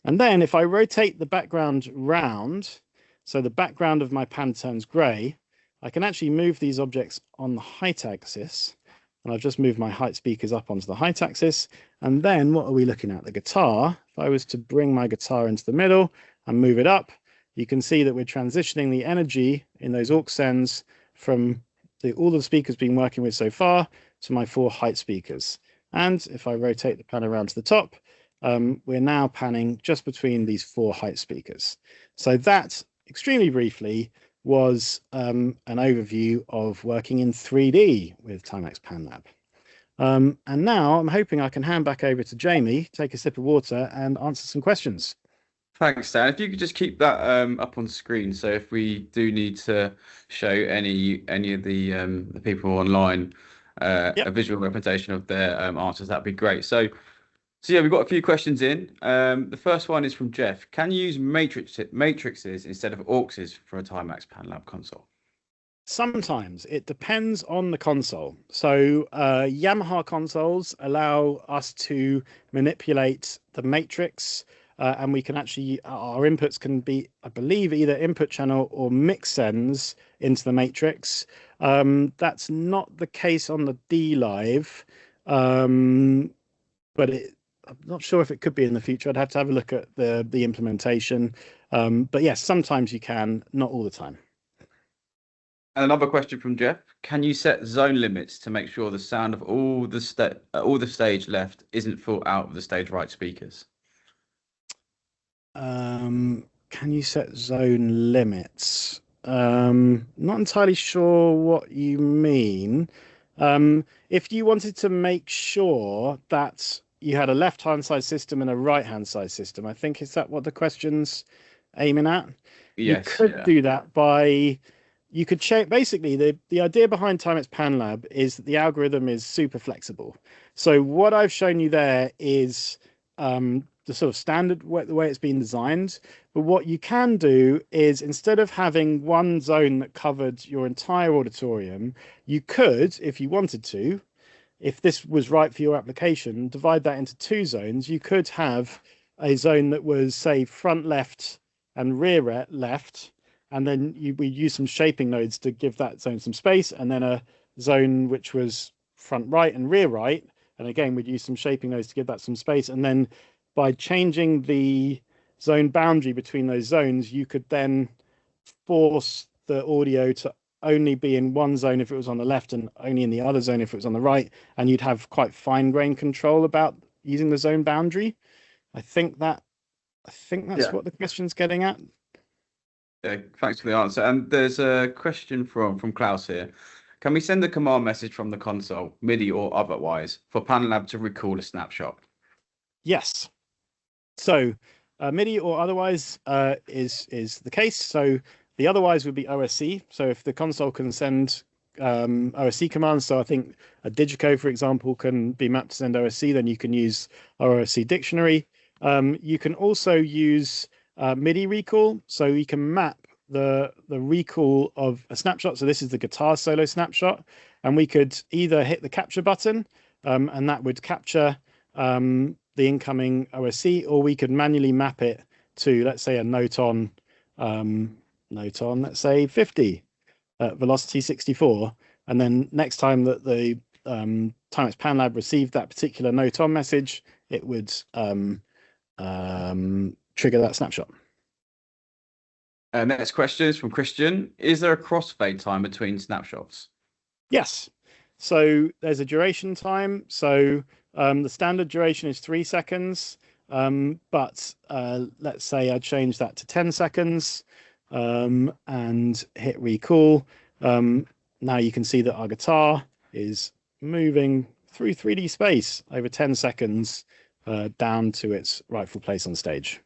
And then if I rotate the background round, so the background of my pan turns grey, I can actually move these objects on the height axis. And I've just moved my height speakers up onto the height axis. And then what are we looking at? The guitar. If I was to bring my guitar into the middle and move it up, you can see that we're transitioning the energy in those aux sends from all the speakers been working with so far to my 4 height speakers. And if I rotate the pan around to the top, we're now panning just between these 4 height speakers. So that, extremely briefly, was an overview of working in 3D with TiMax panLab. And now I'm hoping I can hand back over to Jamie, take a sip of water, and answer some questions. Thanks, Dan. If you could just keep that up on screen, so if we do need to show any of the people online a visual representation of their answers, that'd be great. So yeah, we've got a few questions in. The first one is from Jeff. Can you use matrices instead of auxes for a TiMax panLab console? Sometimes. It depends on the console. So Yamaha consoles allow us to manipulate the matrix, and we can actually, our inputs can be, I believe, either input channel or mix sends into the matrix. That's not the case on the DLive, but I'm not sure if it could be in the future. I'd have to have a look at the implementation. But yes, sometimes you can, not all the time. And another question from Jeff. Can you set zone limits to make sure the sound of all the stage left isn't full out of the stage right speakers? Can you set zone limits? Not entirely sure what you mean. If you wanted to make sure that you had a left-hand side system and a right-hand side system, I think, is that what the question's aiming at? Yes, you could do that by, you could change, basically the idea behind TiMax panLab is that the algorithm is super flexible. So what I've shown you there is the sort of standard way, the way it's been designed. But what you can do is, instead of having one zone that covered your entire auditorium, you could, if you wanted to, if this was right for your application, divide that into two zones. You could have a zone that was, say, front left and rear left, and then we use some shaping nodes to give that zone some space, and then a zone which was front right and rear right, and again we'd use some shaping nodes to give that some space. And then by changing the zone boundary between those zones, you could then force the audio to only be in one zone if it was on the left, and only in the other zone if it was on the right, and you'd have quite fine-grained control about using the zone boundary. I think that's what the question's getting at. Yeah, thanks for the answer. And there's a question from Klaus here. Can we send a command message from the console, MIDI or otherwise, for panLab to recall a snapshot? Yes. So MIDI or otherwise is the case. So the otherwise would be OSC. So if the console can send OSC commands, so I think a Digico, for example, can be mapped to send OSC, then you can use our OSC dictionary. You can also use MIDI recall, so you can map the recall of a snapshot. So this is the guitar solo snapshot, and we could either hit the capture button, and that would capture the incoming OSC, or we could manually map it to, let's say, a note on, let's say 50 at velocity 64, and then next time that the TiMax panLab received that particular note on message, it would trigger that snapshot. Next question is from Christian. Is there a crossfade time between snapshots? Yes. So there's a duration time. So the standard duration is 3 seconds, but let's say I change that to 10 seconds and hit recall. Now you can see that our guitar is moving through 3D space over 10 seconds down to its rightful place on stage.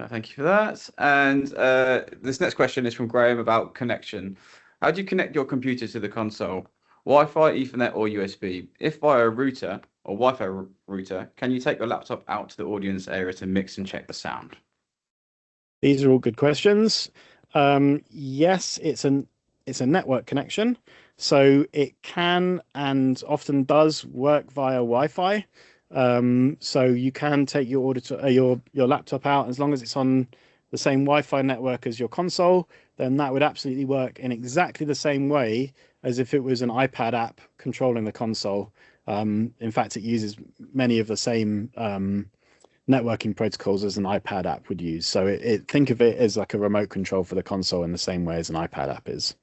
Thank you for that. And this next question is from Graham about connection. How do you connect your computer to the console? Wi-Fi, Ethernet, or USB? If via a router or Wi-Fi router, can you take your laptop out to the audience area to mix and check the sound? These are all good questions. Yes, it's a network connection, so it can and often does work via Wi-Fi. So you can take your laptop out, as long as it's on the same Wi-Fi network as your console, then that would absolutely work in exactly the same way as if it was an iPad app controlling the console. In fact, it uses many of the same networking protocols as an iPad app would use. So think of it as like a remote control for the console in the same way as an iPad app is.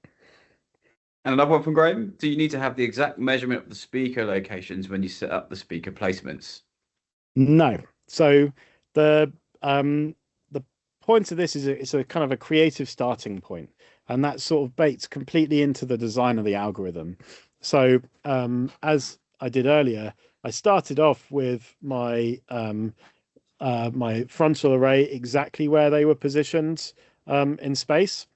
And another one from Graham. Do you need to have the exact measurement of the speaker locations when you set up the speaker placements? No. So the point of this is it's a kind of a creative starting point, and that sort of bakes completely into the design of the algorithm. So as I did earlier, I started off with my my frontal array exactly where they were positioned in space,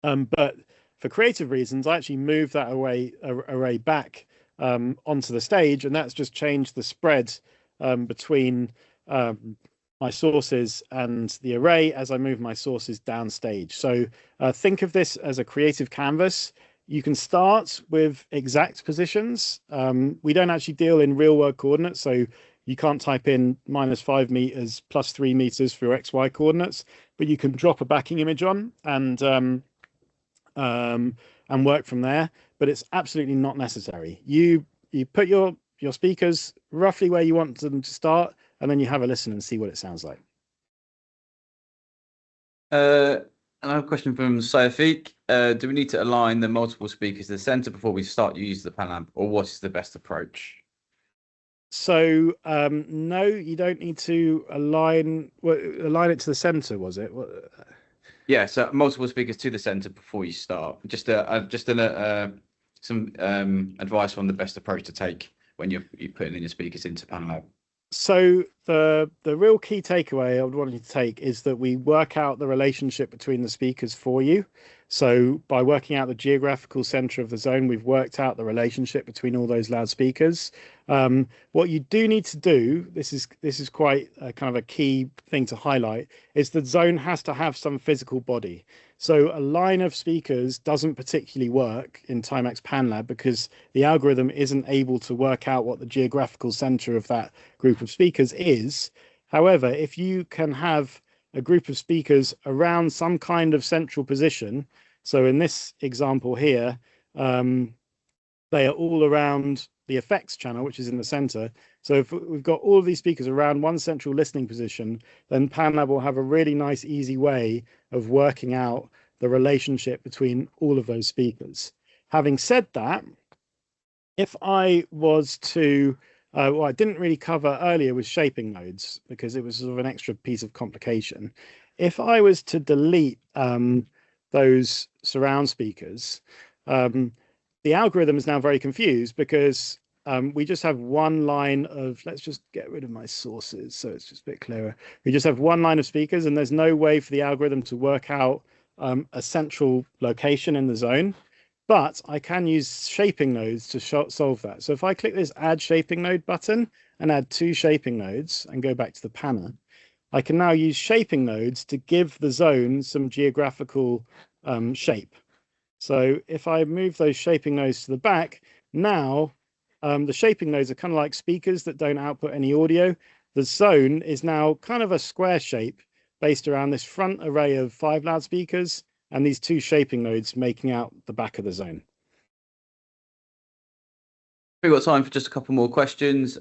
but for creative reasons, I actually moved that array back onto the stage, and that's just changed the spread between my sources and the array as I move my sources downstage. So think of this as a creative canvas. You can start with exact positions. We don't actually deal in real world coordinates, so you can't type in -5 meters plus 3 meters for your XY coordinates, but you can drop a backing image on and work from there. But it's absolutely not necessary. You put your speakers roughly where you want them to start, and then you have a listen and see what it sounds like. Another question from Saifiq. Do we need to align the multiple speakers to the center before we start to use the panLab, or what is the best approach? So no, you don't need to align it to the center, was it? Yeah, so multiple speakers to the center before you start. Just some advice on the best approach to take when you're putting in your speakers into panLab. So the real key takeaway I would want you to take is that we work out the relationship between the speakers for you. So by working out the geographical center of the zone, we've worked out the relationship between all those loudspeakers. What you do need to do, this is quite kind of a key thing to highlight, is the zone has to have some physical body. So a line of speakers doesn't particularly work in TiMax panLab because the algorithm isn't able to work out what the geographical center of that group of speakers is. However, if you can have a group of speakers around some kind of central position, so in this example here, they are all around the effects channel, which is in the center. So if we've got all of these speakers around one central listening position, then panLab will have a really nice, easy way of working out the relationship between all of those speakers. Having said that, if I was to, what I didn't really cover earlier was shaping nodes because it was sort of an extra piece of complication. If I was to delete those surround speakers, the algorithm is now very confused because we just have one line of, let's just get rid of my sources so it's just a bit clearer. We just have one line of speakers and there's no way for the algorithm to work out a central location in the zone. But I can use shaping nodes to solve that. So if I click this add shaping node button and add 2 shaping nodes and go back to the panel, I can now use shaping nodes to give the zone some geographical shape. So if I move those shaping nodes to the back, now the shaping nodes are kind of like speakers that don't output any audio. The zone is now kind of a square shape based around this front array of 5 loudspeakers and these 2 shaping nodes making out the back of the zone. We've got time for just a couple more questions.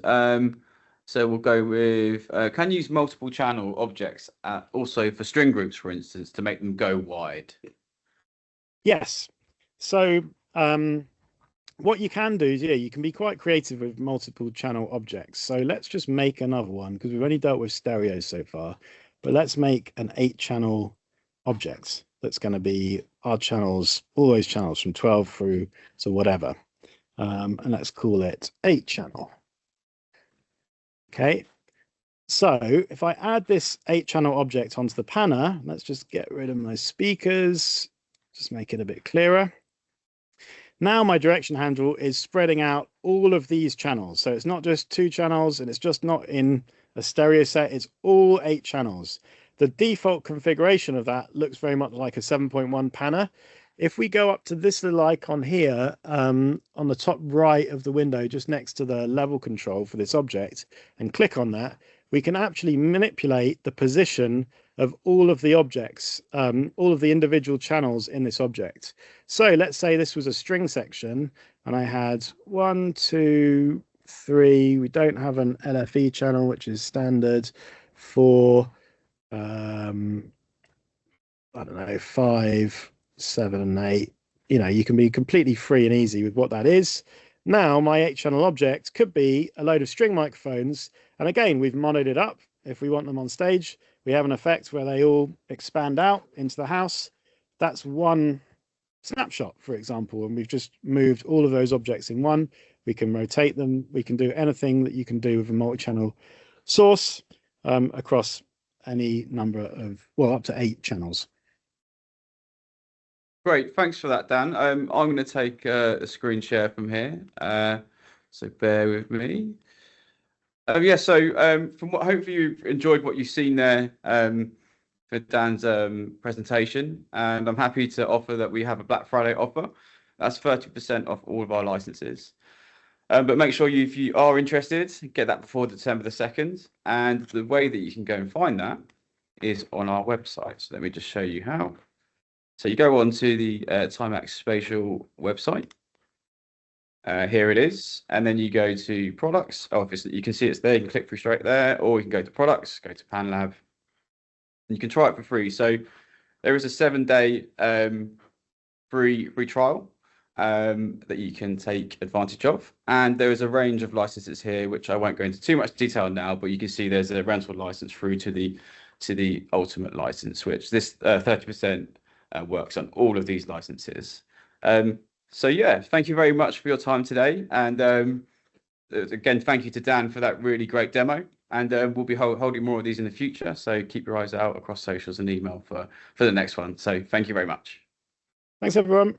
So we'll go with, can you use multiple channel objects also for string groups, for instance, to make them go wide? Yes. So what you can do is, yeah, you can be quite creative with multiple channel objects. So let's just make another one because we've only dealt with stereo so far, but let's make an 8-channel object that's going to be our channels, all those channels from 12 through to whatever. And let's call it 8-channel. Okay. So if I add this 8-channel object onto the panner, let's just get rid of my speakers, just make it a bit clearer. Now my direction handle is spreading out all of these channels. So it's not just 2 channels and it's just not in a stereo set, it's all 8 channels. The default configuration of that looks very much like a 7.1 panner. If we go up to this little icon here on the top right of the window, just next to the level control for this object, and click on that, we can actually manipulate the position of all of the objects, all of the individual channels in this object. So let's say this was a string section and I had 1, 2, 3. We don't have an LFE channel, which is standard for, I don't know, 5, 7, and 8. You know, you can be completely free and easy with what that is. Now my 8-channel object could be a load of string microphones. And again, we've monoed it up. If we want them on stage, we have an effect where they all expand out into the house. That's one snapshot, for example, and we've just moved all of those objects in one. We can rotate them. We can do anything that you can do with a multi-channel source across any number of, well, up to 8 channels. Great, thanks for that, Dan. I'm going to take a screen share from here, so bear with me. Yeah, so from what hopefully you've enjoyed what you've seen there for Dan's presentation, and I'm happy to offer that we have a Black Friday offer. That's 30% off all of our licenses. But make sure if you are interested, get that before December the 2nd. And the way that you can go and find that is on our website. So let me just show you how. So you go on to the TiMax Spatial website. Here it is. And then you go to products. Obviously, you can see it's there. You can click through straight there, or you can go to products, go to panLab. And you can try it for free. So there is a 7-day free trial that you can take advantage of. And there is a range of licenses here, which I won't go into too much detail now, but you can see there's a rental license through to the ultimate license, which this 30% works on all of these licenses. So yeah, thank you very much for your time today. And again, thank you to Dan for that really great demo. And we'll be holding more of these in the future. So keep your eyes out across socials and email for the next one. So thank you very much. Thanks, everyone.